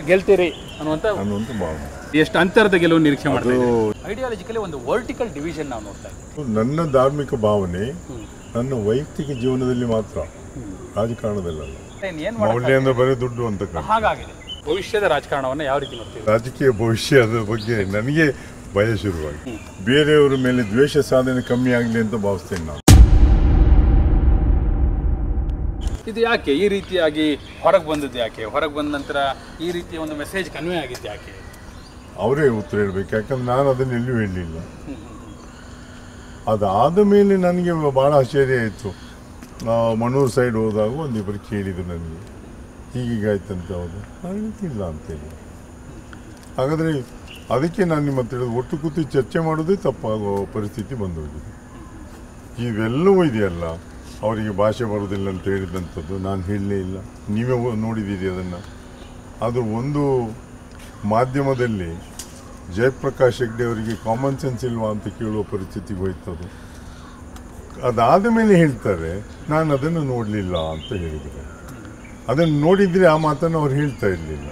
ಗೆಲ್ತೀರಿ ಅನ್ನುವಂತ ಭಾವನೆ. ಎಷ್ಟು ಅಂತರದ ಗೆಲುವು ನಿರೀಕ್ಷೆ ಮಾಡ್ತೀವಿ. ಐಡಿಯಾಲಜಿಕಲಿ ಒಂದು ವರ್ಟಿಕಲ್ ಡಿವಿಷನ್ ನಾವು ನೋಡ್ತಾ ಇದ್ದೀವಿ. ನನ್ನ ಧಾರ್ಮಿಕ ಭಾವನೆ ನನ್ನ ವೈಯಕ್ತಿಕ ಜೀವನದಲ್ಲಿ ಮಾತ್ರ, ರಾಜಕಾರಣದಲ್ಲ. ಮೌಲ್ಯ ಅಂದ್ರೆ ಬರೀ ದುಡ್ಡು ಅಂತ ಹಾಗಾಗಿದೆ. ಭವಿಷ್ಯದ ರಾಜಕಾರಣವನ್ನು ಯಾವ ರೀತಿ ನೋಡ್ತೀವಿ? ರಾಜಕೀಯ ಭವಿಷ್ಯದ ಬಗ್ಗೆ ನನಗೆ ಭಯ ಶುರುವಾಗಿ, ಬೇರೆಯವರ ಮೇಲೆ ದ್ವೇಷ ಸಾಧನೆ ಕಮ್ಮಿ ಆಗಲಿ ಅಂತ ಭಾವಿಸ್ತೇನೆ ನಾನು. ಇದು ಯಾಕೆ ಈ ರೀತಿಯಾಗಿ ಹೊರಗೆ ಬಂದದ್ದು? ಯಾಕೆ ಹೊರಗೆ ಬಂದ ನಂತರ ಈ ರೀತಿಯ ಒಂದು ಮೆಸೇಜ್ ಕನ್ವೆ ಆಗಿದ್ದು ಯಾಕೆ? ಅವರೇ ಉತ್ತರ ಹೇಳಬೇಕು, ಯಾಕಂದ್ರೆ ನಾನು ಅದನ್ನು ಎಲ್ಲೂ ಹೇಳಲಿಲ್ಲ. ಅದಾದ ಮೇಲೆ ನನಗೆ ಭಾಳ ಆಶ್ಚರ್ಯ ಆಯಿತು. ಮಣೂರು ಸೈಡ್ ಹೋದಾಗ ಒಂದಿಬ್ಬರು ಕೇಳಿದ್ರು ನನಗೆ, ಹೀಗೀಗಾಯ್ತಂತ. ಹೌದು, ಇಲ್ಲ ಅಂತೇಳಿ. ಹಾಗಾದರೆ ಅದಕ್ಕೆ ನಾನು ನಿಮ್ಮ ಹತ್ರ ಹೇಳಿದ್ದು, ಒಟ್ಟು ಕೂತು ಚರ್ಚೆ ಮಾಡೋದೇ ತಪ್ಪಾಗೋ ಪರಿಸ್ಥಿತಿ ಬಂದೋಗಿದೆ. ಇವೆಲ್ಲವೂ ಇದೆಯಲ್ಲ, ಅವರಿಗೆ ಭಾಷೆ ಬರೋದಿಲ್ಲ ಅಂತ ಹೇಳಿದಂಥದ್ದು ನಾನು ಹೇಳಲೇ ಇಲ್ಲ. ನೀವೇ ನೋಡಿದ್ದೀರಿ ಅದನ್ನು. ಅದು ಒಂದು ಮಾಧ್ಯಮದಲ್ಲಿ ಜಯಪ್ರಕಾಶ್ ಹೆಗ್ಡೆ ಅವರಿಗೆ ಕಾಮನ್ ಸೆನ್ಸ್ ಇಲ್ವಾ ಅಂತ ಕೇಳುವ ಪರಿಸ್ಥಿತಿಗೆ ಹೋಯ್ತದು. ಅದಾದ ಮೇಲೆ ಹೇಳ್ತಾರೆ ನಾನು ಅದನ್ನು ನೋಡಲಿಲ್ಲ ಅಂತ ಹೇಳಿದರು. ಅದನ್ನು ನೋಡಿದರೆ ಆ ಮಾತನ್ನು ಅವ್ರು ಹೇಳ್ತಾ ಇರಲಿಲ್ಲ.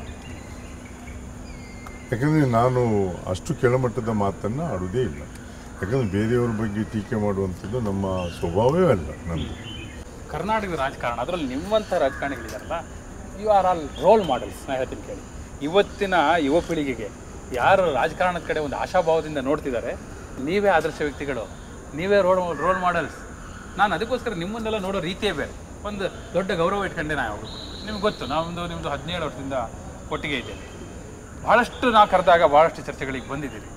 ಯಾಕಂದರೆ ನಾನು ಅಷ್ಟು ಕೆಳಮಟ್ಟದ ಮಾತನ್ನು ಆಡೋದೇ ಇಲ್ಲ. ಯಾಕಂದರೆ ಬೇರೆಯವ್ರ ಬಗ್ಗೆ ಟೀಕೆ ಮಾಡುವಂಥದ್ದು ನಮ್ಮ ಸ್ವಭಾವವೇ ಅಲ್ಲ ನಮ್ಮದು. ಕರ್ನಾಟಕದ ರಾಜಕಾರಣ, ಅದರಲ್ಲಿ ನಿಮ್ಮಂಥ ರಾಜಕಾರಣಿಗಳಿದಾರಲ್ಲ, you are all role models. ನಾನು ಹೇಳ್ತೀನಿ ಕೇಳಿ, ಇವತ್ತಿನ ಯುವ ಪೀಳಿಗೆಗೆ ಯಾರು ರಾಜಕಾರಣದ ಕಡೆ ಒಂದು ಆಶಾಭಾವದಿಂದ ನೋಡ್ತಿದ್ದಾರೆ, ನೀವೇ ಆದರ್ಶ ವ್ಯಕ್ತಿಗಳು, ನೀವೇ ರೋಲ್ ಮಾಡೆಲ್ಸ್. ನಾನು ಅದಕ್ಕೋಸ್ಕರ ನಿಮ್ಮನ್ನೆಲ್ಲ ನೋಡೋ ರೀತಿಯೇ ಬೇರೆ. ಒಂದು ದೊಡ್ಡ ಗೌರವ ಇಟ್ಕೊಂಡೆ ನಾವು. ನಿಮ್ಗೆ ಗೊತ್ತು, ನಿಮ್ಮದು 17 ವರ್ಷದಿಂದ ಒಟ್ಟಿಗೆ ಇದ್ದೇನೆ. ಭಾಳಷ್ಟು ನಾವು ಕರೆದಾಗ ಭಾಳಷ್ಟು ಚರ್ಚೆಗಳಿಗೆ ಬಂದಿದ್ದೀರಿ.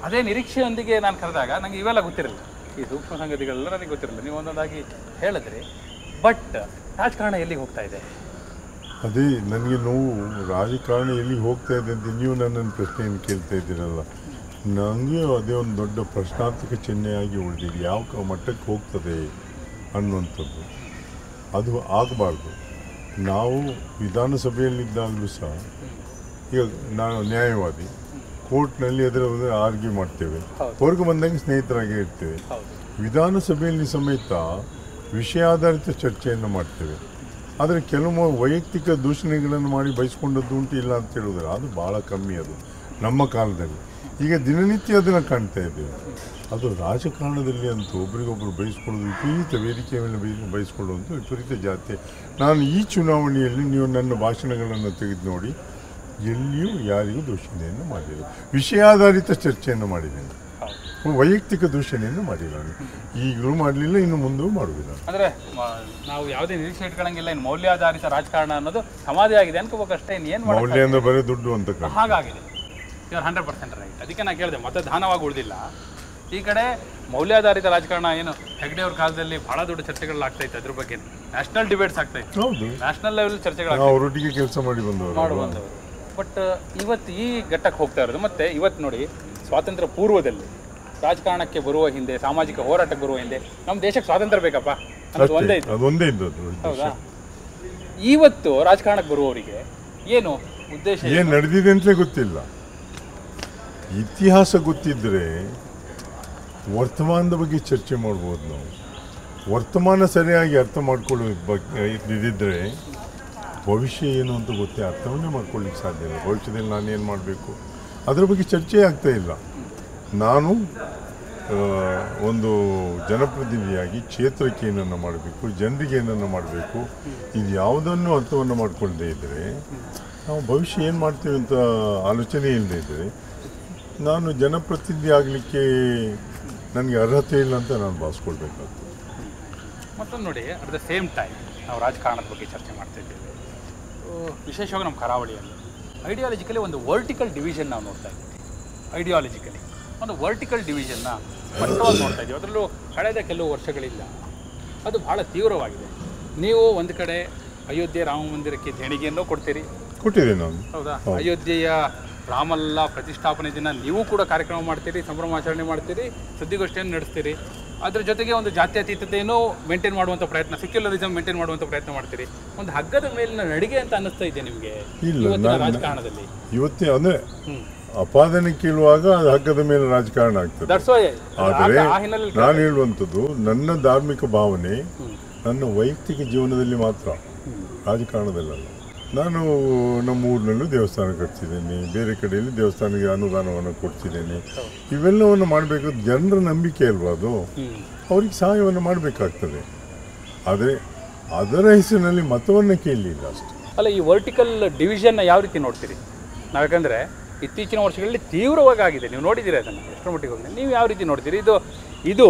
ಅದೇ ನಿರೀಕ್ಷೆಯೊಂದಿಗೆ ನಾನು ಕರೆದಾಗ ನನಗೆ ಇವೆಲ್ಲ ಗೊತ್ತಿರಲಿಲ್ಲ, ಈ ಸೂಕ್ಷ್ಮ ಸಂಗತಿಗಳೆಲ್ಲ ನನಗೆ ಗೊತ್ತಿರಲಿಲ್ಲ. ನೀವು ಒಂದೊಂದಾಗಿ ಹೇಳಿದ್ರಿ. ಬಟ್ ರಾಜಕಾರಣ ಎಲ್ಲಿಗೆ ಹೋಗ್ತಾ ಇದೆ? ಅದೇ ನನಗೆ ನೋವು. ರಾಜಕಾರಣ ಎಲ್ಲಿಗೆ ಹೋಗ್ತಾ ಇದೆ ಅಂತ ನೀವು ನನ್ನನ್ನು ಪ್ರಶ್ನೆಯನ್ನು ಕೇಳ್ತಾ ಇದ್ದೀರಲ್ಲ, ನನಗೆ ಅದೇ ಒಂದು ದೊಡ್ಡ ಪ್ರಶ್ನಾರ್ಥಕ ಚಿಹ್ನೆಯಾಗಿ ಉಳಿದಿದೆ. ಯಾವ ಮಟ್ಟಕ್ಕೆ ಹೋಗ್ತದೆ ಅನ್ನುವಂಥದ್ದು ಅದು ಆಗಬಾರ್ದು. ನಾವು ವಿಧಾನಸಭೆಯಲ್ಲಿದ್ದಾಗಲೂ ಸಹ, ಈಗ ನಾನು ನ್ಯಾಯವಾದಿ, ಕೋರ್ಟ್ನಲ್ಲಿ ಅದರ ಆರ್ಗ್ಯೂ ಮಾಡ್ತೇವೆ, ಹೊರಗೆ ಬಂದಾಗ ಸ್ನೇಹಿತರಾಗಿ ಇರ್ತೇವೆ. ವಿಧಾನಸಭೆಯಲ್ಲಿ ಸಮೇತ ವಿಷಯಾಧಾರಿತ ಚರ್ಚೆಯನ್ನು ಮಾಡ್ತೇವೆ. ಆದರೆ ಕೆಲವು ವೈಯಕ್ತಿಕ ದೂಷಣೆಗಳನ್ನು ಮಾಡಿ ಬಯಸ್ಕೊಂಡದ್ದು ಉಂಟು, ಇಲ್ಲ ಅಂತ ಹೇಳಿದ್ರೆ ಅದು ಭಾಳ ಕಮ್ಮಿ. ಅದು ನಮ್ಮ ಕಾಲದಲ್ಲಿ. ಈಗ ದಿನನಿತ್ಯ ಅದನ್ನು ಕಾಣ್ತಾ ಇದ್ದೇವೆ. ಅದು ರಾಜಕಾರಣದಲ್ಲಿ ಅಂತೂ ಒಬ್ರಿಗೊಬ್ಬರು ಬಯಸ್ಕೊಳ್ಳೋದು, ವಿಪರೀತ ವೇದಿಕೆಯ ಮೇಲೆ ಬಯಸ್ಕೊಳ್ಳುವಂಥ ವಿಪರೀತ ಜಾತಿ. ನಾನು ಈ ಚುನಾವಣೆಯಲ್ಲಿ ನೀವು ನನ್ನ ಭಾಷಣಗಳನ್ನು ತೆಗೆದು ನೋಡಿ, ಎಲ್ಲಿಯೂ ಯಾರಿಗೂ ದೂಷಣೆಯನ್ನು ಮಾಡಿಲ್ಲ. ವಿಷಯಾಧಾರಿತ ಚರ್ಚೆಯನ್ನು ಮಾಡಿದ್ದೇನೆ, ವೈಯಕ್ತಿಕ ದೂಷಣೆಯನ್ನು ಮಾಡಿಲ್ಲ. ಈಗಲೂ ಮಾಡಲಿಲ್ಲ, ಇನ್ನು ಮುಂದೂ ಮಾಡುವುದಿಲ್ಲ. ಅಂದರೆ ನಾವು ಯಾವುದೇ ನಿರೀಕ್ಷೆ ಇಟ್ಕೊಳ್ಳಂಗಿಲ್ಲ. ಇನ್ನು ಮೌಲ್ಯಾಧಾರಿತ ರಾಜಕಾರಣ ಅನ್ನೋದು ಸಮಾಧಿ ಆಗಿದೆ ಅನ್ಕೋಬೇಕಷ್ಟೇ. ಏನು ಮೌಲ್ಯ ಅಂದರೆ ಬರೀ ದುಡ್ಡು ಅಂತ ಹಾಗಾಗಿದೆ. ಇವ್ರು 100% ರೈಟ್. ಅದಕ್ಕೆ ನಾನು ಕೇಳಿದೆ, ಮತದಾನವಾಗಿ ಉಳಿದಿಲ್ಲ. ಈ ಕಡೆ ಮೌಲ್ಯಾಧಾರಿತ ರಾಜಕಾರಣ ಏನು ಹೆಗ್ಡೆ ಅವ್ರ ಕಾಲದಲ್ಲಿ ಬಹಳ ದೊಡ್ಡ ಚರ್ಚೆಗಳಾಗ್ತಾ ಇತ್ತು. ಅದ್ರ ಬಗ್ಗೆ ನ್ಯಾಷನಲ್ ಡಿಬೇಟ್ಸ್ ಆಗ್ತಾ ಇತ್ತು. ಹೌದು, ನ್ಯಾಷನಲ್ ಲೆವೆಲ್ ಚರ್ಚೆಗಳು ಅವರೊಟ್ಟಿಗೆ ಕೆಲಸ ಮಾಡಿ ಬಂದವರು. ಬಟ್ ಇವತ್ತು ಈ ಘಟ್ಟಕ್ಕೆ ಹೋಗ್ತಾ ಇರೋದು. ಮತ್ತೆ ಇವತ್ತು ನೋಡಿ, ಸ್ವಾತಂತ್ರ್ಯ ಪೂರ್ವದಲ್ಲಿ ರಾಜಕಾರಣಕ್ಕೆ ಬರುವ ಹಿಂದೆ, ಸಾಮಾಜಿಕ ಹೋರಾಟಕ್ಕೆ ಬರುವ ಹಿಂದೆ ನಮ್ಮ ದೇಶಕ್ಕೆ ಸ್ವಾತಂತ್ರ್ಯ ಬೇಕಪ್ಪ ಅನ್ನೋದು ಒಂದೇ ಇತ್ತು. ಹೌದಾ? ಇವತ್ತು ರಾಜಕಾರಣಕ್ಕೆ ಬರುವವರಿಗೆ ಏನು ಉದ್ದೇಶ, ಏನು ನಡೆದಿದೆ ಅಂತಲೇ ಗೊತ್ತಿಲ್ಲ. ಇತಿಹಾಸ ಗೊತ್ತಿದ್ದರೆ ವರ್ತಮಾನದ ಬಗ್ಗೆ ಚರ್ಚೆ ಮಾಡ್ಬೋದು. ನಾವು ವರ್ತಮಾನ ಸರಿಯಾಗಿ ಅರ್ಥ ಮಾಡ್ಕೊಳ್ಳೋ ಬಗ್ಗೆ ಇದ್ದಿದ್ದರೆ ಭವಿಷ್ಯ ಏನು ಅಂತ ಗೊತ್ತೇ ಅರ್ಥವನ್ನೇ ಮಾಡ್ಕೊಳ್ಳಿಕ್ಕೆ ಸಾಧ್ಯ ಇಲ್ಲ. ಭವಿಷ್ಯದಲ್ಲಿ ನಾನೇನು ಮಾಡಬೇಕು ಅದರ ಬಗ್ಗೆ ಚರ್ಚೆ ಆಗ್ತಾ ಇಲ್ಲ. ನಾನು ಒಂದು ಜನಪ್ರತಿನಿಧಿಯಾಗಿ ಕ್ಷೇತ್ರಕ್ಕೆ ಏನನ್ನು ಮಾಡಬೇಕು, ಜನರಿಗೆ ಏನನ್ನು ಮಾಡಬೇಕು, ಇದು ಯಾವುದನ್ನು ಅರ್ಥವನ್ನು ಮಾಡಿಕೊಳ್ಳದೇ ಇದ್ದರೆ, ನಾವು ಭವಿಷ್ಯ ಏನು ಮಾಡ್ತೇವೆ ಅಂತ ಆಲೋಚನೆ ಇಲ್ಲದೇ ಇದ್ದರೆ, ನಾನು ಜನಪ್ರತಿನಿಧಿ ಆಗಲಿಕ್ಕೆ ನನಗೆ ಅರ್ಹತೆ ಇಲ್ಲ ಅಂತ ನಾನು ಭಾವಿಸ್ಕೊಳ್ಬೇಕಾಗ್ತದೆ. ಮತ್ತೊಂದು ನೋಡಿ, ಅಟ್ ದ ಸೇಮ್ ಟೈಮ್ ನಾವು ರಾಜಕಾರಣದ ಬಗ್ಗೆ ಚರ್ಚೆ ಮಾಡ್ತಾ ಇದ್ದೇವೆ. ವಿಶೇಷವಾಗಿ ನಮ್ಮ ಕರಾವಳಿಯಲ್ಲಿ ಐಡಿಯಾಲಜಿಕಲಿ ಒಂದು ವರ್ಟಿಕಲ್ ಡಿವಿಷನ್ ನಾವು ನೋಡ್ತಾ ಇದ್ದೀವಿ. ಐಡಿಯಾಲಜಿಕಲಿ ಒಂದು ವರ್ಟಿಕಲ್ ಡಿವಿಷನ್ನ ಸ್ಪಷ್ಟವಾಗಿ ನೋಡ್ತಾ ಇದ್ದೀವಿ. ಅದರಲ್ಲೂ ಕಳೆದ ಕೆಲವು ವರ್ಷಗಳಿಂದ ಅದು ಭಾಳ ತೀವ್ರವಾಗಿದೆ. ನೀವು ಒಂದು ಕಡೆ ಅಯೋಧ್ಯೆ ರಾಮ ಮಂದಿರಕ್ಕೆ ದೇಣಿಗೆಯನ್ನು ಕೊಟ್ಟಿದೆ ನಾನು. ಹೌದಾ? ಅಯೋಧ್ಯೆಯ ರಾಮಲ್ಲ ಪ್ರತಿಷ್ಠಾಪನೆ ದಿನ ನೀವು ಕೂಡ ಕಾರ್ಯಕ್ರಮ ಮಾಡ್ತೀರಿ, ಸಂಭ್ರಮಾಚರಣೆ ಮಾಡ್ತೀರಿ, ಸುದ್ದಿಗೋಷ್ಠಿಯನ್ನು ನಡೆಸ್ತೀರಿ. ಅದ್ರ ಜೊತೆಗೆ ಒಂದು ಜಾತ್ಯತೀತತೆಯನ್ನು ಮೇಂಟೈನ್ ಮಾಡುವಂಥ ಪ್ರಯತ್ನ, ಸೆಕ್ಯುಲರಿಸಮ್ ಮೇಂಟೈನ್ ಮಾಡುವಂಥ ಪ್ರಯತ್ನ ಮಾಡ್ತೀರಿ. ಒಂದು ಹಗ್ಗದ ಮೇಲಿನ ನಡಿಗೆ ಅಂತ ಅನ್ನಿಸ್ತಾ ಇದೆ ನಿಮಗೆ ರಾಜಕಾರಣದಲ್ಲಿ ಇವತ್ತೇ? ಅಂದರೆ ಅಪಾದನೆ ಕೇಳುವಾಗ ಅದು ಹಗ್ಗದ ಮೇಲೆ ರಾಜಕಾರಣ ಆಗ್ತದೆ. ಆದರೆ ನಾನು ಹೇಳುವಂಥದ್ದು, ನನ್ನ ಧಾರ್ಮಿಕ ಭಾವನೆ ನನ್ನ ವೈಯಕ್ತಿಕ ಜೀವನದಲ್ಲಿ ಮಾತ್ರ, ರಾಜಕಾರಣದಲ್ಲ. ನಾನು ನಮ್ಮ ಊರಿನಲ್ಲೂ ದೇವಸ್ಥಾನ ಕಟ್ಸಿದ್ದೇನೆ, ಬೇರೆ ಕಡೆಯಲ್ಲಿ ದೇವಸ್ಥಾನಕ್ಕೆ ಅನುದಾನವನ್ನು ಕೊಡ್ತಿದ್ದೇನೆ. ಇವೆಲ್ಲವನ್ನು ಮಾಡಬೇಕಾದ ಜನರ ನಂಬಿಕೆ ಅಲ್ವಾ ಅದು, ಅವ್ರಿಗೆ ಸಹಾಯವನ್ನು ಮಾಡಬೇಕಾಗ್ತದೆ. ಆದರೆ ಅದರ ಹೆಸರಿನಲ್ಲಿ ಮತವನ್ನು ಕೇಳಲಿಲ್ಲ ಅಷ್ಟೆ. ಅಲ್ಲ, ಈ ವರ್ಟಿಕಲ್ ಡಿವಿಷನ್ನ ಯಾವ ರೀತಿ ನೋಡ್ತೀರಿ? ನಾವು ಯಾಕಂದರೆ ಇತ್ತೀಚಿನ ವರ್ಷಗಳಲ್ಲಿ ತೀವ್ರವಾಗಿ ಆಗಿದೆ, ನೀವು ನೋಡಿದ್ದೀರಿ ಅದನ್ನು ಎಷ್ಟರ ಮಟ್ಟಿಗೆ ಹೋಗಿದೆ, ನೀವು ಯಾವ ರೀತಿ ನೋಡ್ತೀರಿ? ಇದು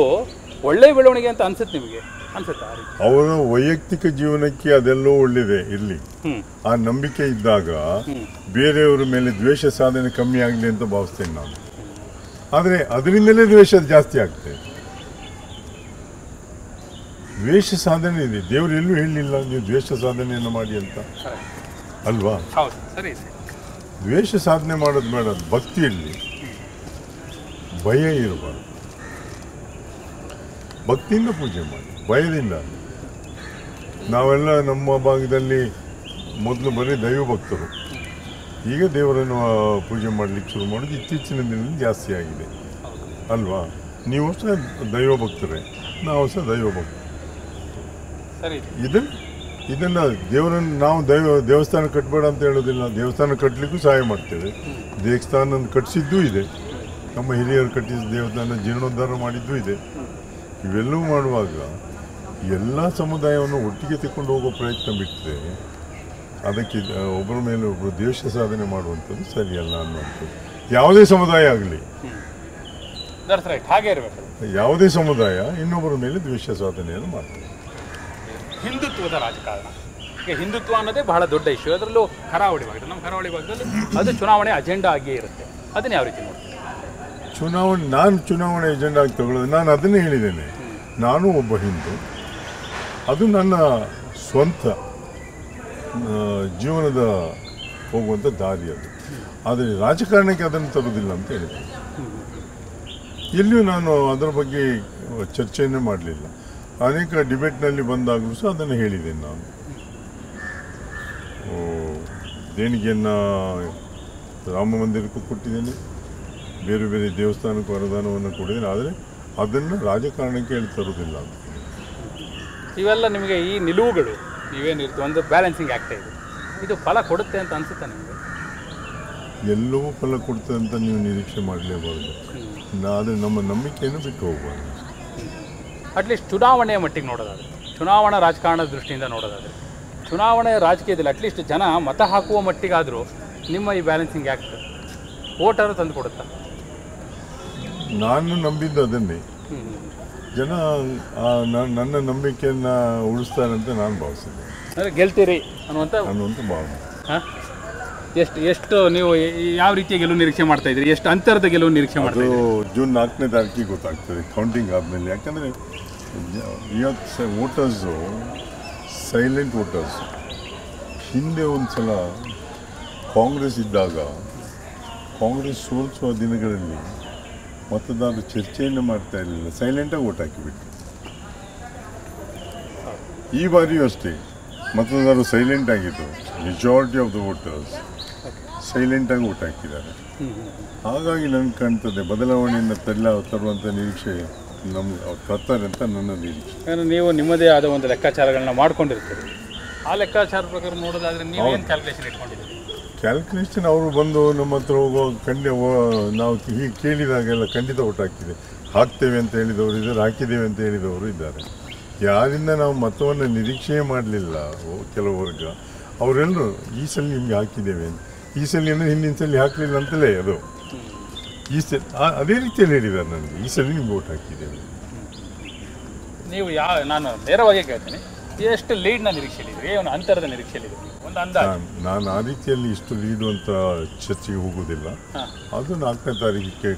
ಒಳ್ಳೆಯ ಬೆಳವಣಿಗೆ ಅಂತ ಅನ್ಸುತ್ತೆ ನಿಮಗೆ, ಅನ್ಸುತ್ತಾ? ಅವರ ವೈಯಕ್ತಿಕ ಜೀವನಕ್ಕೆ ಅದೆಲ್ಲೋ ಒಳ್ಳೆಯದೇ ಇರಲಿ, ಆ ನಂಬಿಕೆ ಇದ್ದಾಗ ಬೇರೆಯವರ ಮೇಲೆ ದ್ವೇಷ ಸಾಧನೆ ಕಮ್ಮಿ ಆಗಲಿ ಅಂತ ಭಾವಿಸ್ತೇನೆ ನಾನು. ಆದರೆ ಅದರಿಂದಲೇ ದ್ವೇಷ ಜಾಸ್ತಿ ಆಗ್ತದೆ. ದ್ವೇಷ ಸಾಧನೆ ಇದೆ, ದೇವರು ಎಲ್ಲೂ ಹೇಳಲಿಲ್ಲ ನೀವು ದ್ವೇಷ ಸಾಧನೆಯನ್ನು ಮಾಡಿ ಅಂತ ಅಲ್ವಾ? ದ್ವೇಷ ಸಾಧನೆ ಮಾಡೋದು ಬೇಡ, ಭಕ್ತಿಯಲ್ಲಿ ಭಯ ಇರಬಾರ್ದು. ಭಕ್ತಿಯಿಂದ ಪೂಜೆ ಮಾಡಿ, ಭಯದಿಂದ. ನಾವೆಲ್ಲ ನಮ್ಮ ಭಾಗದಲ್ಲಿ ಮೊದಲು ಬರೀ ದೈವ ಭಕ್ತರು, ಈಗ ದೇವರನ್ನು ಪೂಜೆ ಮಾಡಲಿಕ್ಕೆ ಶುರು ಮಾಡೋದು ಇತ್ತೀಚಿನ ದಿನದಲ್ಲಿ ಜಾಸ್ತಿ ಆಗಿದೆ ಅಲ್ವಾ? ನೀವು ಸಹ ದೈವ ಭಕ್ತರೇ, ನಾವು ಸಹ ದೈವ ಭಕ್ತರು. ಇದನ್ನು ದೇವರನ್ನು ನಾವು ದೇವಸ್ಥಾನ ಕಟ್ಟಬೇಡ ಅಂತ ಹೇಳೋದಿಲ್ಲ, ದೇವಸ್ಥಾನ ಕಟ್ಟಲಿಕ್ಕೂ ಸಹಾಯ ಮಾಡ್ತೇವೆ. ದೇವಸ್ಥಾನ ಕಟ್ಟಿಸಿದ್ದೂ ಇದೆ, ನಮ್ಮ ಹಿರಿಯರು ಕಟ್ಟಿಸಿದ ದೇವಸ್ಥಾನ ಜೀರ್ಣೋದ್ಧಾರ ಮಾಡಿದ್ದೂ ಇದೆ. ಇವೆಲ್ಲವೂ ಮಾಡುವಾಗ ಎಲ್ಲ ಸಮುದಾಯವನ್ನು ಒಟ್ಟಿಗೆ ತಗೊಂಡು ಹೋಗೋ ಪ್ರಯತ್ನ ಬಿಟ್ಟರೆ ಅದಕ್ಕೆ ಒಬ್ಬರ ಮೇಲೆ ಒಬ್ಬರು ದ್ವೇಷ ಸಾಧನೆ ಮಾಡುವಂಥದ್ದು ಸರಿಯಲ್ಲ ಅನ್ನುವಂಥದ್ದು. ಯಾವುದೇ ಸಮುದಾಯ ಆಗಲಿ, ಹಾಗೆ ಇರಬೇಕು. ಯಾವುದೇ ಸಮುದಾಯ ಇನ್ನೊಬ್ಬರ ಮೇಲೆ ದ್ವೇಷ ಸಾಧನೆಯನ್ನು ಮಾಡ್ತಾರೆ. ಹಿಂದುತ್ವದ ರಾಜಕಾರಣ, ಈಗ ಹಿಂದುತ್ವ ಅನ್ನೋದೇ ಬಹಳ ದೊಡ್ಡ ಇಶ್ಯೂ. ಅದರಲ್ಲೂ ಕರಾವಳಿ ಭಾಗದಲ್ಲಿ, ನಮ್ಮ ಕರಾವಳಿ ಭಾಗದಲ್ಲಿ ಅದು ಚುನಾವಣೆ ಅಜೆಂಡಾ ಆಗಿಯೇ ಇರುತ್ತೆ. ಅದನ್ನ ಯಾವ ರೀತಿ ನೋಡ್ತೀವಿ? ನಾನು ಚುನಾವಣೆ ಎಜೆಂಡಾ ಆಗಿ ತಗೊಳ್ಳೋದು, ನಾನು ಅದನ್ನೇ ಹೇಳಿದ್ದೇನೆ. ನಾನು ಒಬ್ಬ ಹಿಂದೂ, ಅದು ನನ್ನ ಸ್ವಂತ ಜೀವನದ ಹೋಗುವಂಥ ದಾರಿ ಅದು. ಆದರೆ ರಾಜಕಾರಣಕ್ಕೆ ಅದನ್ನು ತರೋದಿಲ್ಲ ಅಂತ ಹೇಳಿದ್ದೇನೆ. ಎಲ್ಲಿಯೂ ನಾನು ಅದರ ಬಗ್ಗೆ ಚರ್ಚೆಯನ್ನೇ ಮಾಡಲಿಲ್ಲ. ಅನೇಕ ಡಿಬೇಟ್ನಲ್ಲಿ ಬಂದಾಗಲೂ ಸಹ ಅದನ್ನು ಹೇಳಿದ್ದೇನೆ. ನಾನು ದೇಣಿಗೆಯನ್ನು ರಾಮ ಮಂದಿರಕ್ಕೂ ಕೊಟ್ಟಿದ್ದೇನೆ, ಬೇರೆ ಬೇರೆ ದೇವಸ್ಥಾನಕ್ಕೂ ಅನುದಾನವನ್ನು ಕೊಟ್ಟಿದ್ದೇನೆ. ಆದರೆ ಅದನ್ನು ರಾಜಕಾರಣಕ್ಕೆ ಹೇಳಿ ತರೋದಿಲ್ಲ ಅಂತ. ಇವೆಲ್ಲ ನಿಮಗೆ ಈ ನಿಲುವುಗಳು ನೀವೇನಿರುತ್ತೆ, ಒಂದು ಬ್ಯಾಲೆನ್ಸಿಂಗ್ ಆಗ್ತಾ ಇದೆ, ಇದು ಫಲ ಕೊಡುತ್ತೆ ಅಂತ ಅನಿಸುತ್ತೆ ನಿಮಗೆ? ಎಲ್ಲವೂ ಫಲ ಕೊಡ್ತದೆ ಅಂತ ನೀವು ನಿರೀಕ್ಷೆ ಮಾಡಲೇಬಾರ್ದು. ಆದರೆ ನಮ್ಮ ನಂಬಿಕೆಯನ್ನು ಬಿಟ್ಟು ಹೋಗಬಾರ್ದು. ಅಟ್ಲೀಸ್ಟ್ ಚುನಾವಣೆಯ ಮಟ್ಟಿಗೆ ನೋಡೋದಾದರೆ, ಚುನಾವಣಾ ರಾಜಕಾರಣದ ದೃಷ್ಟಿಯಿಂದ ನೋಡೋದಾದರೆ, ಚುನಾವಣೆ ರಾಜಕೀಯದಲ್ಲಿ ಅಟ್ಲೀಸ್ಟ್ ಜನ ಮತ ಹಾಕುವ ಮಟ್ಟಿಗಾದರೂ ನಿಮ್ಮ ಈ ಬ್ಯಾಲೆನ್ಸಿಂಗ್ ಆ್ಯಕ್ಟ್ ವೋಟರು ತಂದು ಕೊಡುತ್ತಾ? ನಾನು ನಂಬಿದ್ದು ಅದನ್ನೇ. ಜನ ನನ್ನ ನಂಬಿಕೆಯನ್ನು ಉಳಿಸ್ತಾರೆ ಅಂತ ನಾನು ಭಾವಿಸಿದ್ದೆ. ಅಂದರೆ ಗೆಲ್ತೀರಿ ಅನ್ನುವಂಥ ಭಾವನೆ. ಎಷ್ಟು ನೀವು ಯಾವ ರೀತಿಯ ಗೆಲುವು ನಿರೀಕ್ಷೆ ಮಾಡ್ತಾ ಇದ್ದೀರಿ? ಎಷ್ಟು ಅಂತರದ ಗೆಲುವು ನಿರೀಕ್ಷೆ ಮಾಡ್ತಾ ಇದ್ದೀರಿ? ಜೂನ್ 4ನೇ ತಾರೀಕಿಗೆ ಗೊತ್ತಾಗ್ತದೆ, ಕೌಂಟಿಂಗ್ ಆದಮೇಲೆ. ಯಾಕಂದರೆ ಇವತ್ತು ವೋಟರ್ಸು ಸೈಲೆಂಟ್ ವೋಟರ್ಸ್. ಹಿಂದೆ ಒಂದು ಸಲ ಕಾಂಗ್ರೆಸ್ ಇದ್ದಾಗ, ಕಾಂಗ್ರೆಸ್ ಸೋಲಿಸುವ ದಿನಗಳಲ್ಲಿ ಮತದಾರರು ಚರ್ಚೆಯನ್ನು ಮಾಡ್ತಾ ಇರಲಿಲ್ಲ, ಸೈಲೆಂಟಾಗಿ ವೋಟ್ ಹಾಕಿಬಿಟ್ಟು. ಈ ಬಾರಿಯೂ ಅಷ್ಟೇ ಮತದಾರರು ಸೈಲೆಂಟ್ ಆಗಿದ್ದು, ಮೆಜಾರಿಟಿ ಆಫ್ ದ ವೋಟರ್ಸ್ ಸೈಲೆಂಟಾಗಿ ವೋಟ್ ಹಾಕಿದ್ದಾರೆ. ಹಾಗಾಗಿ ನನಗೆ ಕಾಣ್ತದೆ ಬದಲಾವಣೆಯನ್ನು ತರುವಂಥ ನಿರೀಕ್ಷೆ ನಮ್ಗೆ ಅವ್ರು ತರ್ತಾರೆ ಅಂತ ನನ್ನ ನಿರೀಕ್ಷೆ. ನೀವು ನಿಮ್ಮದೇ ಆದ ಒಂದು ಲೆಕ್ಕಾಚಾರಗಳನ್ನ ಮಾಡ್ಕೊಂಡಿರ್ತೀರಿ. ಆ ಲೆಕ್ಕಾಚಾರ ಪ್ರಕಾರ ನೋಡೋದಾದರೆ ನೀವೇನು ಕ್ಯಾಲ್ಕುಲೇಷನ್ ಇಟ್ಕೊಂಡಿದ್ದೀರಿ? ಕ್ಯಾಲ್ಕುಲೇಷನ್ ಅವರು ಬಂದು ನಮ್ಮ ಹತ್ರ ಹೋಗೋ ನಾವು ಹೀಗೆ ಕೇಳಿದಾಗೆಲ್ಲ ಖಂಡಿತ ವೋಟ್ ಹಾಕ್ತೇವೆ ಅಂತ ಹೇಳಿದವರು ಇದ್ದಾರೆ, ಹಾಕಿದ್ದೇವೆ ಅಂತ ಹೇಳಿದವರು ಇದ್ದಾರೆ. ಯಾರಿಂದ ನಾವು ಮತವನ್ನು ನಿರೀಕ್ಷೆ ಮಾಡಲಿಲ್ಲ ಕೆಲವು ವರ್ಗ, ಅವರೆಲ್ಲರೂ ಈ ಸಲ ನಿಮಗೆ ಹಾಕಿದ್ದೇವೆ ಅಂತ. ಈ ಸಲ ಅಂದರೆ ಹಿಂದಿನ ಸಲ ಹಾಕಲಿಲ್ಲ ಅಂತಲೇ ಅದು. ಈ ಸಲ ಅದೇ ರೀತಿಯಲ್ಲಿ ಹೇಳಿದ್ದಾರೆ ನನಗೆ, ಈ ಸಲ ನಿಮ್ಗೆ ವೋಟ್ ಹಾಕಿದ್ದೇವೆ. ನೀವು ನಾನು ನೇರವಾಗಿ ಕೇಳ್ತೀನಿ, ಎಷ್ಟು ಲೀಡ್ನ ನಿರೀಕ್ಷೆಯಲ್ಲಿದ್ದೀರಿ, ಏನು ಅಂತರದ ನಿರೀಕ್ಷೆಯಲ್ಲಿದ್ದೀರಿ? ಒಂದು ಅಂದಾಜು. ನಾನು ಆ ರೀತಿಯಲ್ಲಿ ಇಷ್ಟು ಲೀಡು ಅಂತ ಚರ್ಚೆಗೆ ಹೋಗೋದಿಲ್ಲ. ಅದು 4ನೇ ತಾರೀಕಿಗೆ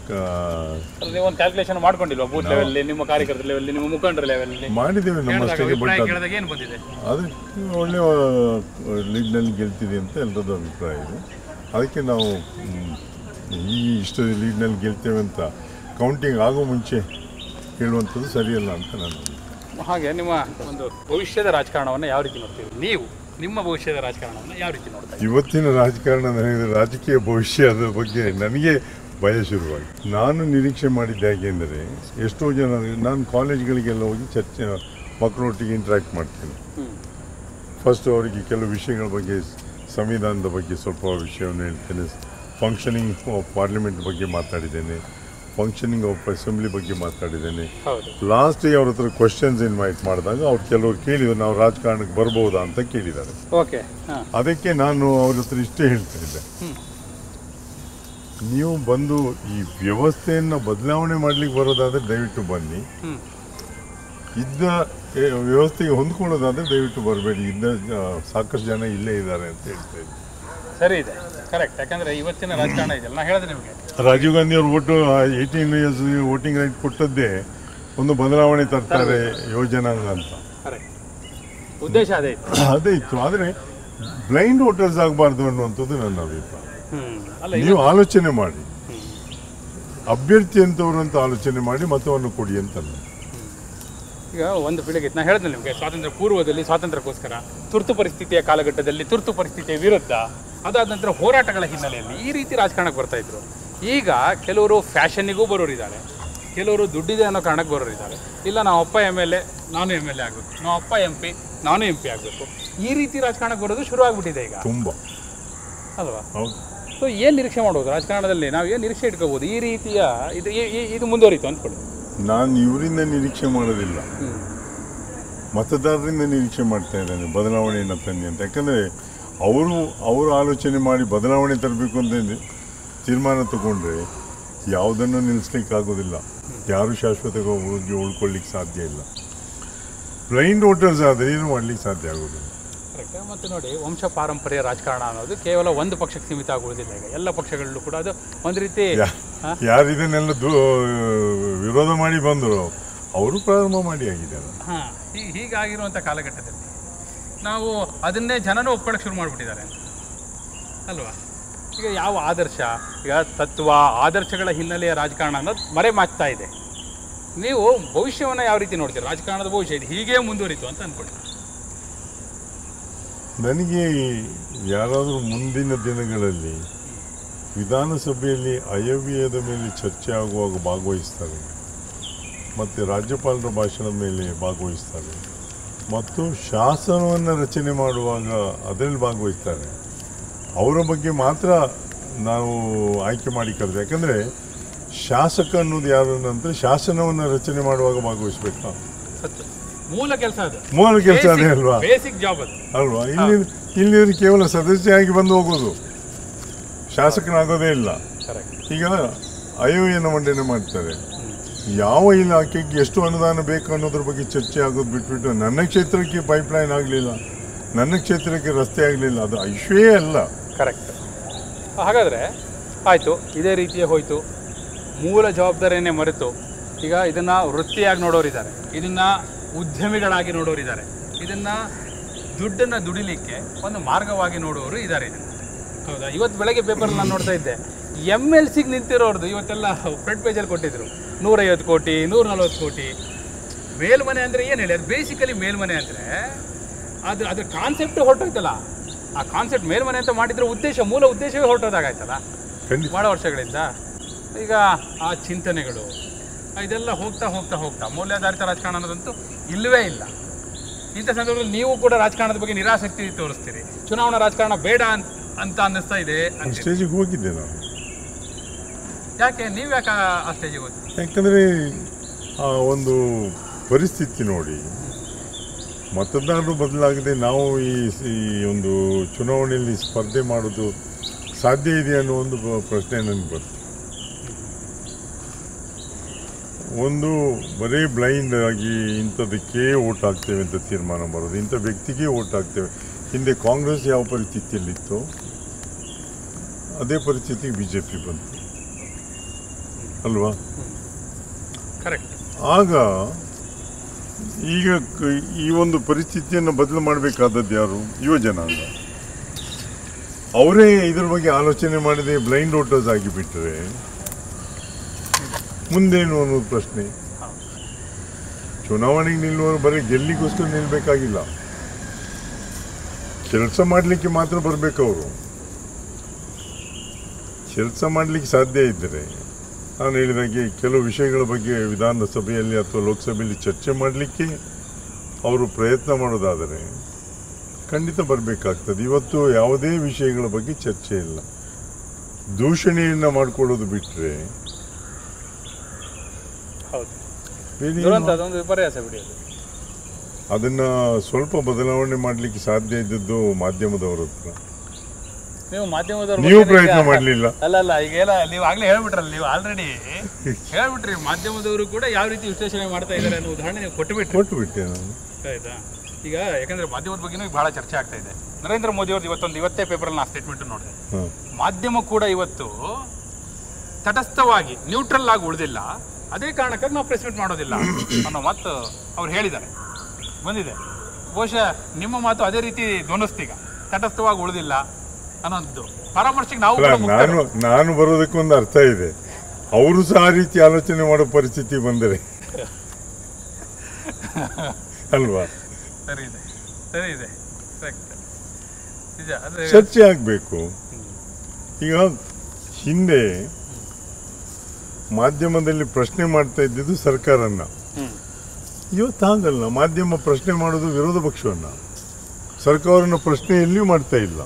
ನೀವು ಒಂದು ಕ್ಯಾಲ್ಕುಲೇಷನ್ ಮಾಡ್ಕೊಂಡಿಲ್ವಾ? ಬೂತ್ ಲೆವೆಲ್, ನಿಮ್ಮ ಕಾರ್ಯಕರ್ತರ ಲೆವೆಲ್, ನಿಮ್ಮ ಮುಖಂಡರ ಲೆವೆಲ್ ಮಾಡಿದ್ದೇವೆ ನಮ್ಮಷ್ಟೇ. ಏನು ಬಂದಿದೆ? ಅದು ಒಳ್ಳೆಯ ಲೀಡ್ನಲ್ಲಿ ಗೆಲ್ತಿದೆ ಅಂತ ಎಲ್ಲರದ್ದು ಅಭಿಪ್ರಾಯ ಇದೆ. ಅದಕ್ಕೆ ನಾವು ಇಷ್ಟು ಲೀಡ್ನಲ್ಲಿ ಗೆಲ್ತೇವೆ ಅಂತ ಕೌಂಟಿಂಗ್ ಆಗೋ ಮುಂಚೆ ಹೇಳುವಂಥದ್ದು ಸರಿಯಲ್ಲ ಅಂತ ನಾನು. ಹಾಗೆ ನಿಮ್ಮ ಒಂದು ಭವಿಷ್ಯದ ರಾಜಕಾರಣವನ್ನು ಯಾವ ರೀತಿ ನೋಡ್ತೀವಿ ನೀವು? ನಿಮ್ಮ ಭವಿಷ್ಯದ ರಾಜಕಾರಣವನ್ನು ಯಾವ ರೀತಿ ನೋಡ್ತೀವಿ? ಇವತ್ತಿನ ರಾಜಕಾರಣ, ನನಗೆ ರಾಜಕೀಯ ಭವಿಷ್ಯದ ಬಗ್ಗೆ ನನಗೆ ಭಯ ಶುರುವಾಗಿ. ನಾನು ನಿರೀಕ್ಷೆ ಮಾಡಿದ್ದೆ ಹೇಗೆ ಅಂದರೆ, ಎಷ್ಟೋ ಜನ, ನಾನು ಕಾಲೇಜ್ಗಳಿಗೆಲ್ಲ ಹೋಗಿ ಮಕ್ಕಳೊಟ್ಟಿಗೆ ಇಂಟ್ರ್ಯಾಕ್ಟ್ ಮಾಡ್ತೇನೆ. ಫಸ್ಟ್ ಅವರಿಗೆ ಕೆಲವು ವಿಷಯಗಳ ಬಗ್ಗೆ ಸಂವಿಧಾನದ ಬಗ್ಗೆ ಸ್ವಲ್ಪ ವಿಷಯವನ್ನು ಹೇಳ್ತೇನೆ. ಫಂಕ್ಷನಿಂಗ್ ಆಫ್ ಪಾರ್ಲಿಮೆಂಟ್ ಬಗ್ಗೆ ಮಾತಾಡಿದ್ದೇನೆ, ಫಂಕ್ಷನಿಂಗ್ ಆಫ್ ಅಸೆಂಬ್ಲಿ ಬಗ್ಗೆ ಮಾತಾಡಿದ್ದೇನೆ. ಲಾಸ್ಟಿಗೆ ಅವ್ರ ಹತ್ರ ಕ್ವಶನ್ಸ್ ಇನ್ವೈಟ್ ಮಾಡಿದಾಗ ಅವ್ರು ಕೆಲವರು ಕೇಳಿದ್ರು, ನಾವು ರಾಜಕಾರಣಕ್ಕೆ ಬರ್ಬೋದಾ ಅಂತ ಕೇಳಿದ್ದಾರೆ. ಅದಕ್ಕೆ ನಾನು ಅವ್ರ ಹತ್ರ ಇಷ್ಟೇ ಹೇಳ್ತಾ ಇದ್ದೆ, ನೀವು ಬಂದು ಈ ವ್ಯವಸ್ಥೆಯನ್ನು ಬದಲಾವಣೆ ಮಾಡಲಿಕ್ಕೆ ಬರೋದಾದರೆ ದಯವಿಟ್ಟು ಬನ್ನಿ, ಇದ್ದ ವ್ಯವಸ್ಥೆಗೆ ಹೊಂದ್ಕೊಳ್ಳೋದಾದರೆ ದಯವಿಟ್ಟು ಬರಬೇಡಿ, ಇದ್ದ ಸಾಕಷ್ಟು ಜನ ಇಲ್ಲೇ ಇದ್ದಾರೆ ಅಂತ ಹೇಳ್ತಾ ಇದ್ದೆ. ಸರಿ ಇದೆ, ಕರೆಕ್ಟ್. ಯಾಕಂದರೆ ಇವತ್ತಿನ ರಾಜಕಾರಣ ಇದೆಯಲ್ಲ, ನಾನು ಹೇಳಿದೆ ನಿಮಗೆ, ರಾಜೀವ್ ಗಾಂಧಿ ಅವರು 18 ಇಯರ್ಸ್ ವೋಟಿಂಗ್ ರೈಟ್ ಕೊಟ್ಟದ್ದೇ ಒಂದು ಬದಲಾವಣೆ ತರ್ತಾರೆ ಯೋಜನಾಂಗ ಅಂತ. ಉದ್ದೇಶ ಅದೇ ಇತ್ತು. ಆದರೆ ಬ್ಲೈಂಡ್ ವೋಟರ್ಸ್ ಆಗಬಾರ್ದು ಅನ್ನುವಂಥದ್ದು ನನ್ನ ಅಭಿಪ್ರಾಯ. ನೀವು ಆಲೋಚನೆ ಮಾಡಿ, ಅಭ್ಯರ್ಥಿ ಅಂತವ್ರು ಅಂತ ಆಲೋಚನೆ ಮಾಡಿ ಮತವನ್ನು ಕೊಡಿ ಅಂತಲ್ಲ. ಈಗ ಒಂದು ಪೀಳಿಗೆ ನಾನು ಹೇಳಿದೆ ನಿಮಗೆ, ಸ್ವಾತಂತ್ರ್ಯ ಪೂರ್ವದಲ್ಲಿ ಸ್ವಾತಂತ್ರ್ಯಕ್ಕೋಸ್ಕರ, ತುರ್ತು ಪರಿಸ್ಥಿತಿಯ ಕಾಲಘಟ್ಟದಲ್ಲಿ ತುರ್ತು ಪರಿಸ್ಥಿತಿಯ ವಿರುದ್ಧ, ಅದಾದ ನಂತರ ಹೋರಾಟಗಳ ಹಿನ್ನೆಲೆಯಲ್ಲಿ ಈ ರೀತಿ ರಾಜಕಾರಣಕ್ಕೆ ಬರ್ತಾ ಇದ್ರು. ಈಗ ಕೆಲವರು ಫ್ಯಾಷನ್ನಿಗೂ ಬರೋರಿದ್ದಾರೆ, ಕೆಲವರು ದುಡ್ಡಿದೆ ಅನ್ನೋ ಕಾರಣಕ್ಕೆ ಬರೋರಿದ್ದಾರೆ. ಇಲ್ಲ, ನಾವು ಅಪ್ಪ MLA ನಾನು MLA ಆಗಬೇಕು, ನಾವು ಅಪ್ಪ MP ನಾನು MP ಆಗಬೇಕು, ಈ ರೀತಿ ರಾಜಕಾರಣಕ್ಕೆ ಬರೋದು ಶುರು ಆಗಿಬಿಟ್ಟಿದೆ ಈಗ ತುಂಬ ಅಲ್ವಾ? ಸೊ ಏನು ನಿರೀಕ್ಷೆ ಮಾಡ್ಬೋದು ರಾಜಕಾರಣದಲ್ಲಿ? ನಾವು ಏನು ನಿರೀಕ್ಷೆ ಇಟ್ಕೋಬೋದು ಈ ರೀತಿಯ ಇದು ಮುಂದುವರಿತು ಅಂದ್ಕೊಳ್ಳಿ? ನಾನು ಇವರಿಂದ ನಿರೀಕ್ಷೆ ಮಾಡೋದಿಲ್ಲ, ಮತದಾರರಿಂದ ನಿರೀಕ್ಷೆ ಮಾಡ್ತಾ ಇದ್ದೇನೆ ಬದಲಾವಣೆಯನ್ನು ತನ್ನಿ ಅಂತ. ಯಾಕಂದರೆ ಅವರು ಆಲೋಚನೆ ಮಾಡಿ ಬದಲಾವಣೆ ತರಬೇಕು ಅಂತ ತೀರ್ಮಾನ ತಗೊಂಡ್ರೆ ಯಾವುದನ್ನು ನಿಲ್ಲಿಸ್ಲಿಕ್ಕಾಗೋದಿಲ್ಲ, ಯಾರು ಶಾಶ್ವತವಾಗಿ ಉಳ್ಕೊಳ್ಳಿಕ್ಕೆ ಸಾಧ್ಯ ಇಲ್ಲ. ಬ್ಲೈಂಡ್ ವೋಟರ್ಸ್ ಆದರೆ ಏನು ಮಾಡಲಿಕ್ಕೆ ಸಾಧ್ಯ ಆಗೋದಿಲ್ಲ. ಕರೆಕ್ಟ್. ಮತ್ತು ನೋಡಿ, ವಂಶ ಪಾರಂಪರ್ಯ ರಾಜಕಾರಣ ಅನ್ನೋದು ಕೇವಲ ಒಂದು ಪಕ್ಷಕ್ಕೆ ಸೀಮಿತ ಆಗುವುದಿಲ್ಲ. ಈಗ ಎಲ್ಲ ಪಕ್ಷಗಳಲ್ಲೂ ಕೂಡ ಅದು ಒಂದು ರೀತಿ ಯಾರು ಇದನ್ನೆಲ್ಲ ವಿರೋಧ ಮಾಡಿ ಬಂದರು ಅವರು ಪ್ರಾರಂಭ ಮಾಡಿ ಆಗಿದ್ದಾರೆ. ಹೀಗಾಗಿರುವಂಥ ಕಾಲಘಟ್ಟದಲ್ಲಿ ನಾವು ಅದನ್ನೇ ಜನನೂ ಒಪ್ಕೊಳ್ಳೋಕೆ ಶುರು ಮಾಡಿಬಿಟ್ಟಿದ್ದಾರೆ ಅಲ್ವಾ? ಈಗ ಯಾವ ಆದರ್ಶ, ಈಗ ತತ್ವ ಆದರ್ಶಗಳ ಹಿನ್ನೆಲೆಯ ರಾಜಕಾರಣ ಅನ್ನೋದು ಮರೆ ಮಾಚ್ತಾ ಇದೆ. ನೀವು ಭವಿಷ್ಯವನ್ನು ಯಾವ ರೀತಿ ನೋಡ್ತೀರಿ? ರಾಜಕಾರಣದ ಭವಿಷ್ಯ ಇದು ಹೀಗೆ ಮುಂದುವರಿತು ಅಂತ ಅಂದ್ಕೊಳ್ಳಿ. ನನಗೆ ಯಾರಾದರೂ ಮುಂದಿನ ದಿನಗಳಲ್ಲಿ ವಿಧಾನಸಭೆಯಲ್ಲಿ ಆಯವ್ಯಯದ ಮೇಲೆ ಚರ್ಚೆ ಆಗುವಾಗ ಭಾಗವಹಿಸ್ತಾರೆ, ಮತ್ತು ರಾಜ್ಯಪಾಲರ ಭಾಷಣದ ಮೇಲೆ ಭಾಗವಹಿಸ್ತಾರೆ, ಮತ್ತು ಶಾಸನವನ್ನು ರಚನೆ ಮಾಡುವಾಗ ಅದರಲ್ಲಿ ಭಾಗವಹಿಸ್ತಾರೆ, ಅವರ ಬಗ್ಗೆ ಮಾತ್ರ ನಾವು ಆಯ್ಕೆ ಮಾಡಿ ಕರೆದು. ಯಾಕಂದರೆ ಶಾಸಕ ಅನ್ನೋದು ಯಾರು ಅಂದರೆ ಶಾಸನವನ್ನು ರಚನೆ ಮಾಡುವಾಗ ಭಾಗವಹಿಸ್ಬೇಕಾ? ಮೂಲ ಕೆಲಸ ಅದೇ ಅಲ್ವಾ? ಬೇಸಿಕ್ ಜಾಬ್ ಅಲ್ವಾ? ಇಲ್ಲಿ ಕೇವಲ ಸದಸ್ಯರಾಗಿ ಬಂದು ಹೋಗೋದು, ಶಾಸಕನಾಗೋದೇ ಇಲ್ಲ. ಈಗ ಆಯವ್ಯಯನ ಮಂಡನೆ ಮಾಡ್ತಾರೆ, ಯಾವ ಇಲಾಖೆಗೆ ಎಷ್ಟು ಅನುದಾನ ಬೇಕು ಅನ್ನೋದ್ರ ಬಗ್ಗೆ ಚರ್ಚೆ ಆಗೋದು ಬಿಟ್ಬಿಟ್ಟು ನನ್ನ ಕ್ಷೇತ್ರಕ್ಕೆ ಪೈಪ್ಲೈನ್ ಆಗಲಿಲ್ಲ, ನನ್ನ ಕ್ಷೇತ್ರಕ್ಕೆ ರಸ್ತೆ ಆಗಲಿಲ್ಲ, ಅದು ಇಶ್ವೇ ಅಲ್ಲ. ಕರೆಕ್ಟ್. ಹಾಗಾದರೆ ಆಯಿತು, ಇದೇ ರೀತಿಯೇ ಹೋಯಿತು. ಮೂಲ ಜವಾಬ್ದಾರಿಯನ್ನೇ ಮರೆತು ಈಗ ಇದನ್ನು ವೃತ್ತಿಯಾಗಿ ನೋಡೋರಿದ್ದಾರೆ, ಇದನ್ನು ಉದ್ಯಮಿಗಳಾಗಿ ನೋಡೋರಿದ್ದಾರೆ, ಇದನ್ನು ದುಡ್ಡನ್ನು ದುಡಿಲಿಕ್ಕೆ ಒಂದು ಮಾರ್ಗವಾಗಿ ನೋಡೋರು ಇದ್ದಾರೆ. ಇದನ್ನು ಹೌದಾ? ಇವತ್ತು ಬೆಳಗ್ಗೆ ಪೇಪರಲ್ಲಿ ನಾನು ನೋಡ್ತಾ ಇದ್ದೆ, MLCಗೆ ನಿಂತಿರೋರ್ದು ಇವತ್ತೆಲ್ಲ ಫ್ರಂಟ್ ಪೇಜಲ್ಲಿ ಕೊಟ್ಟಿದ್ರು 150 ಕೋಟಿ 140 ಕೋಟಿ. ಮೇಲ್ಮನೆ ಅಂದರೆ ಏನು ಹೇಳಿ? ಅದು ಬೇಸಿಕಲಿ ಮೇಲ್ಮನೆ ಅಂದರೆ ಅದ್ರ ಕಾನ್ಸೆಪ್ಟ್ ಹೊರಟೋಯ್ತಲ್ಲ. ಆ ಕಾನ್ಸೆಪ್ಟ್ ಮೇಲ್ಮನೆ ಅಂತ ಮಾಡಿದ್ರೆ ಮೂಲ ಉದ್ದೇಶವೇ ಹೊರಟೋದಾಗಾಯ್ತಲ್ಲ ಭಾಳ ವರ್ಷಗಳಿಂದ. ಈಗ ಆ ಚಿಂತನೆಗಳು ಇದೆಲ್ಲ ಹೋಗ್ತಾ ಮೌಲ್ಯಾಧಾರಿತ ರಾಜಕಾರಣ ಅನ್ನೋದಂತೂ ಇಲ್ಲವೇ ಇಲ್ಲ. ಇಂಥ ಸಂದರ್ಭದಲ್ಲಿ ನೀವು ಕೂಡ ರಾಜಕಾರಣದ ಬಗ್ಗೆ ನಿರಾಸಕ್ತಿ ತೋರಿಸ್ತೀರಿ, ಚುನಾವಣಾ ರಾಜಕಾರಣ ಬೇಡ ಅಂತ ಅನ್ನಿಸ್ತಾ ಇದೆ. ಸ್ಟೇಜಿಗೆ ಹೋಗಿದ್ದೆ ನಾನು. ಯಾಕೆ ನೀವು ಯಾಕೆ ಆ ಸ್ಟೇಜಿಗೆ ಹೋಗ್ತೀವಿ? ಯಾಕಂದರೆ ಆ ಒಂದು ಪರಿಸ್ಥಿತಿ ನೋಡಿ, ಮತದಾರರು ಬದಲಾಗದೆ ನಾವು ಈ ಒಂದು ಚುನಾವಣೆಯಲ್ಲಿ ಸ್ಪರ್ಧೆ ಮಾಡೋದು ಸಾಧ್ಯ ಇದೆ ಅನ್ನೋ ಒಂದು ಪ್ರಶ್ನೆ ನನಗೆ ಬಂತು. ಒಂದು ಬರೀ ಬ್ಲೈಂಡ್ ಆಗಿ ಇಂಥದಕ್ಕೆ ಓಟ್ ಹಾಕ್ತೇವೆ ಅಂತ ತೀರ್ಮಾನ ಮಾಡೋದು, ಇಂಥ ವ್ಯಕ್ತಿಗೆ ಓಟ್ ಹಾಕ್ತೇವೆ. ಹಿಂದೆ ಕಾಂಗ್ರೆಸ್ ಯಾವ ಪರಿಸ್ಥಿತಿಯಲ್ಲಿತ್ತು ಅದೇ ಪರಿಸ್ಥಿತಿಗೆ BJP ಬಂತು ಅಲ್ವಾ? ಕರೆಕ್ಟ್. ಆಗ ಈಗ ಈ ಒಂದು ಪರಿಸ್ಥಿತಿಯನ್ನು ಬದಲು ಮಾಡಬೇಕಾದದ್ದು ಯಾರು? ಯುವ ಜನಾಂಗ. ಅವರೇ ಇದ್ರ ಬಗ್ಗೆ ಆಲೋಚನೆ ಮಾಡದೆ ಬ್ಲೈಂಡ್ ವೋಟರ್ಸ್ ಆಗಿಬಿಟ್ರೆ ಮುಂದೇನು ಅನ್ನೋದು ಪ್ರಶ್ನೆ. ಚುನಾವಣೆಗೆ ನಿಲ್ಲುವವರು ಬರೀ ಗೆಲ್ಲಿಗೋಸ್ಕರ ನಿಲ್ಲಬೇಕಾಗಿಲ್ಲ, ಕೆಲಸ ಮಾಡಲಿಕ್ಕೆ ಮಾತ್ರ ಬರಬೇಕು. ಅವರು ಕೆಲಸ ಮಾಡಲಿಕ್ಕೆ ಸಾಧ್ಯ ಇದ್ದರೆ, ನಾನು ಹೇಳಿದಾಗೆ ಕೆಲವು ವಿಷಯಗಳ ಬಗ್ಗೆ ವಿಧಾನಸಭೆಯಲ್ಲಿ ಅಥವಾ ಲೋಕಸಭೆಯಲ್ಲಿ ಚರ್ಚೆ ಮಾಡಲಿಕ್ಕೆ ಅವರು ಪ್ರಯತ್ನ ಮಾಡೋದಾದರೆ ಖಂಡಿತ ಬರಬೇಕಾಗ್ತದೆ. ಇವತ್ತು ಯಾವುದೇ ವಿಷಯಗಳ ಬಗ್ಗೆ ಚರ್ಚೆ ಇಲ್ಲ. ದೂಷಣೆಯನ್ನು ಮಾಡಿಕೊಳ್ಳೋದು ಬಿಟ್ಟರೆ ಹೌದು, ಬೇರೆ ದುರಂತ ಅದೊಂದು ವಿಪರ್ಯಾಸ ಬಿಡಿ. ಅದನ್ನು ಸ್ವಲ್ಪ ಬದಲಾವಣೆ ಮಾಡಲಿಕ್ಕೆ ಸಾಧ್ಯ ಇದ್ದದ್ದು ಮಾಧ್ಯಮದವರ ಹತ್ರ. ನೀವು ಮಾಧ್ಯಮದವ್ರು ನೀವು ಪ್ರಯತ್ನ ಮಾಡಲಿಲ್ಲ. ಅಲ್ಲ ಈಗೆಲ್ಲ ನೀವು ಆಗ್ಲೇ ಹೇಳ್ಬಿಟ್ರಲ್ಲ, ನೀವು ಆಲ್ರೆಡಿ ಹೇಳ್ಬಿಟ್ರಿ. ಮಾಧ್ಯಮದವರು ಕೂಡ ಯಾವ ರೀತಿ ವಿಶ್ಲೇಷಣೆ ಮಾಡ್ತಾ ಇದ್ದಾರೆ ಅನ್ನೋ ಉದಾಹರಣೆ ನೀವು ಕೊಟ್ಟುಬಿಟ್ಟೆ ನಾನು. ಆಯ್ತಾ? ಈಗ ಯಾಕಂದ್ರೆ ಮಾಧ್ಯಮದ ಬಗ್ಗೆನೂ ಈಗ ಬಹಳ ಚರ್ಚೆ ಆಗ್ತಾ ಇದೆ. ನರೇಂದ್ರ ಮೋದಿ ಅವ್ರದ್ದು ಇವತ್ತೇ ಪೇಪರಲ್ಲಿ ನಾನು ಸ್ಟೇಟ್ಮೆಂಟ್ ನೋಡಿದೆ. ಮಾಧ್ಯಮ ಕೂಡ ಇವತ್ತು ತಟಸ್ಥವಾಗಿ ನ್ಯೂಟ್ರಲ್ ಆಗಿ ಉಳಿದಿಲ್ಲ, ಅದೇ ಕಾರಣಕ್ಕಾಗಿ ನಾವು ಪ್ರೆಸ್ ಮೀಟ್ ಮಾಡೋದಿಲ್ಲ ಅನ್ನೋ ಮಾತು ಅವ್ರು ಹೇಳಿದ್ದಾರೆ, ಬಂದಿದೆ. ಬಹುಶಃ ನಿಮ್ಮ ಮಾತು ಅದೇ ರೀತಿ ಧ್ವನಿಸ್ತೀಗ, ತಟಸ್ಥವಾಗಿ ಉಳಿದಿಲ್ಲ ಅನ್ನೋದು ಪರಾಮರ್ಶೆಗೆ ನಾವು ನಾನು ಬರೋದಕ್ಕೊಂದು ಅರ್ಥ ಇದೆ. ಅವರು ಸಹ ಆ ರೀತಿ ಆಲೋಚನೆ ಮಾಡೋ ಪರಿಸ್ಥಿತಿ ಬಂದರೆ ಅಲ್ವಾ? ಸರಿ ಇದೆ ಚರ್ಚೆ ಆಗಬೇಕು. ಈಗ ಹಿಂದೆ ಮಾಧ್ಯಮದಲ್ಲಿ ಪ್ರಶ್ನೆ ಮಾಡ್ತಾ ಇದ್ದಿದ್ದು ಸರ್ಕಾರನ್ನ, ಇವತ್ತು ಹಾಗಲ್ಲ. ಮಾಧ್ಯಮ ಪ್ರಶ್ನೆ ಮಾಡೋದು ವಿರೋಧ ಪಕ್ಷವನ್ನ, ಸರ್ಕಾರನ ಪ್ರಶ್ನೆ ಎಲ್ಲಿಯೂ ಮಾಡ್ತಾ ಇಲ್ಲ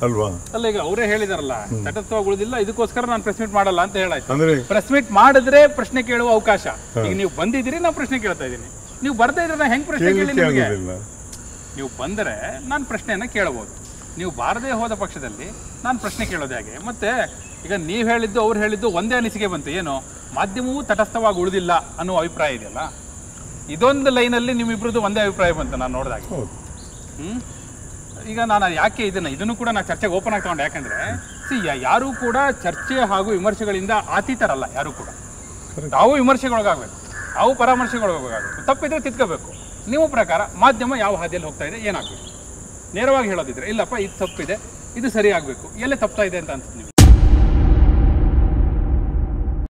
ಅಲ್ವಾ? ಅಲ್ಲ, ಈಗ ಅವರೇ ಹೇಳಿದಾರಲ್ಲ, ತಟಸ್ಥವಾಗಿ ಉಳಿದಿಲ್ಲ, ಇದಕ್ಕೋಸ್ಕರ ನಾನು ಪ್ರೆಸ್ ಮೀಟ್ ಮಾಡಲ್ಲ ಅಂತ ಹೇಳಾಯ್ತು. ಅಂದ್ರೆ ಪ್ರೆಸ್ ಮೀಟ್ ಮಾಡಿದ್ರೆ ಪ್ರಶ್ನೆ ಕೇಳುವ ಅವಕಾಶ. ಈಗ ನೀವು ಬಂದಿದ್ದೀರಿ, ನಾವು ಪ್ರಶ್ನೆ ಕೇಳ್ತಾ ಇದ್ದೀನಿ. ನೀವು ಬರ್ತಾ ಇದ್ರೆ ನಾನು ಹೆಂಗ್ ಪ್ರಶ್ನೆ ಕೇಳಿ? ನೀವು ಬಂದರೆ ನಾನು ಪ್ರಶ್ನೆಯನ್ನ ಕೇಳಬಹುದು. ನೀವು ಬಾರದೇ ಹೋದ ಪಕ್ಷದಲ್ಲಿ ನಾನು ಪ್ರಶ್ನೆ ಕೇಳೋದು ಹೇಗೆ? ಮತ್ತೆ ಈಗ ನೀವು ಹೇಳಿದ್ದು ಅವ್ರು ಹೇಳಿದ್ದು ಒಂದೇ ಅನಿಸಿಕೆ ಬಂತು, ಏನು ಮಾಧ್ಯಮವು ತಟಸ್ಥವಾಗಿ ಉಳಿದಿಲ್ಲ ಅನ್ನೋ ಅಭಿಪ್ರಾಯ ಇದೆಯಲ್ಲ, ಇದೊಂದು ಲೈನಲ್ಲಿ ನಿಮ್ಮಿಬ್ರದ್ದು ಒಂದೇ ಅಭಿಪ್ರಾಯ ಬಂತು ನಾನು ನೋಡಿದಾಗ. ಈಗ ನಾನು ಯಾಕೆ ಇದನ್ನು ಕೂಡ ನಾನು ಚರ್ಚೆಗೆ ಓಪನ್ ಆಗಿ ತಗೊಂಡೆ, ಯಾಕಂದ್ರೆ ಯಾರೂ ಕೂಡ ಚರ್ಚೆ ಹಾಗೂ ವಿಮರ್ಶೆಗಳಿಂದ ಅತೀತರಲ್ಲ. ಯಾರು ಕೂಡ ತಾವು ವಿಮರ್ಶೆಗೊಳಗಾಗಬೇಕು, ತಾವು ಪರಾಮರ್ಶೆಗೊಳಗಾಗಬೇಕು, ತಪ್ಪಿದ್ರೆ ತಿದ್ಕೋಬೇಕು. ನಿಮ್ಮ ಪ್ರಕಾರ ಮಾಧ್ಯಮ ಯಾವ ಹಾದಿಯಲ್ಲಿ ಹೋಗ್ತಾ ಇದೆ, ಏನಾಗಬೇಕು? ನೇರವಾಗಿ ಹೇಳೋದಿದ್ರೆ ಇಲ್ಲಪ್ಪ ಇದು ತಪ್ಪಿದೆ, ಇದು ಸರಿ ಆಗಬೇಕು, ಎಲ್ಲೇ ತಪ್ತಾ ಇದೆ ಅಂತ ಅನ್ಸುತ್ತೆ ನಿಮಗೆ?